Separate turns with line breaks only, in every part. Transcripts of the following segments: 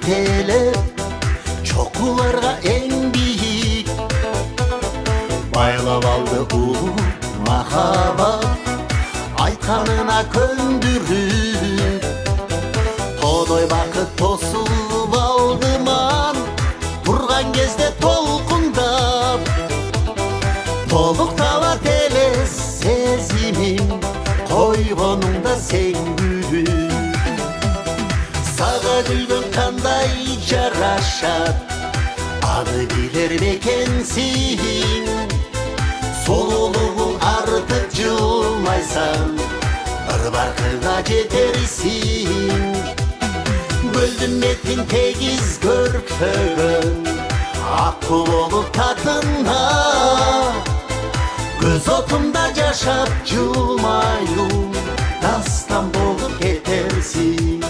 жетелеп чокуларга эң бийик байлап алды улуу махаббат айтканына көндүрүп тодой бакыт тосуп алдыман турган кезде толкундап толукталат эле сезимим койгонуңда сен күлүп сага күлгөн кандай жарашат аны билер бекенсиң солулугуң артып жылмайсаң ырбаркыга жетерсиң көлдүн бетин тегиз көрктөгөн акку болуп татына көз отумда жашап жылмаюң дастан болуп кетерсиң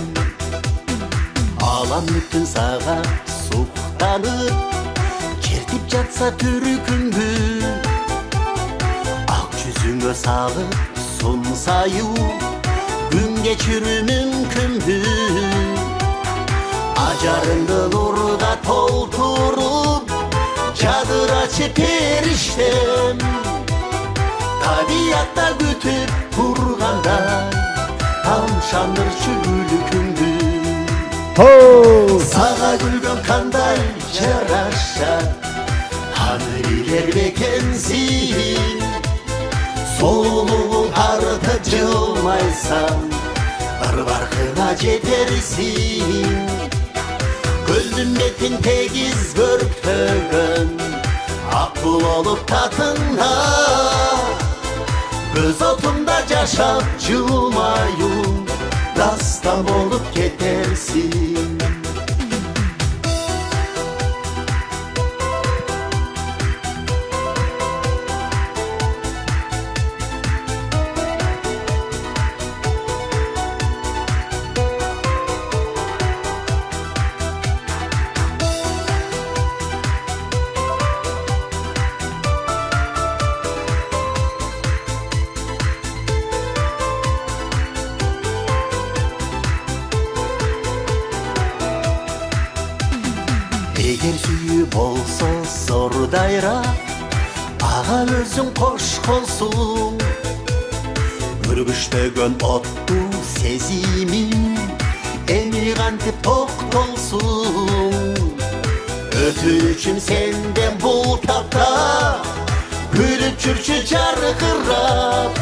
алам бүттүн сага суктанып чертип жатса түрүкүңдү ак жүзүңө салып сунсаю күн кечирүү мүмкүнбү ажарыңды нурга толтуруп жадырачы периштем табиятта күтүп тургандай тамшандырчы күлкүңдү сага күлгөн кандай жарашат аны билер бекенсиң солулугуң артып жылмайсаң ырбаркыга жетерсиң көлдүн бетин тегиз көрктөгөн акку болуп татына көз отумда жашап жылмаюң дастан болуп кетерсиң эгер сүйүү болсо зор дайра ага өзүң кошконсуң өргүштөгөн оттуу сезимим эми кантип токтолсун өтүү үчүн сенден бул тапта күлүп жүрчү жаркырап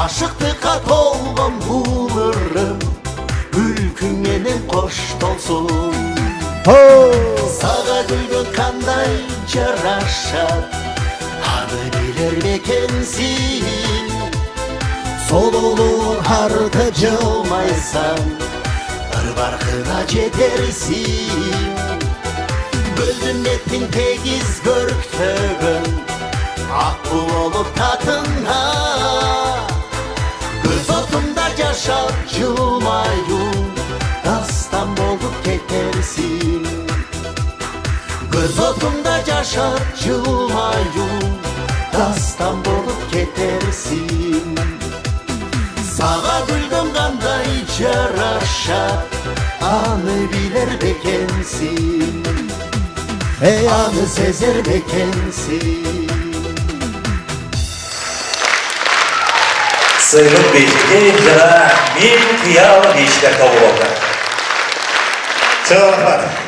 ашыктыкка толгон бул ырым күлкүң менен коштолсун сага күлгөн кандай жарашат аны билер бекенсиң солулугуң артып жылмайсаң ырбаркыга жетерсиң көлдүн бетин тегиз көрктөгөн акку болуп татына көз отумда жашап жылмаюң дастан болуп кетерсиң көз отумда жашап жылмаюң дастан болуп кетерсиң сага күлгөн кандай жарашат аны билер бекенсиң аны сезер бекенсиң
сыйгып бейжикте жана мен кыял дейишler тобу болду. Чоң рахмат.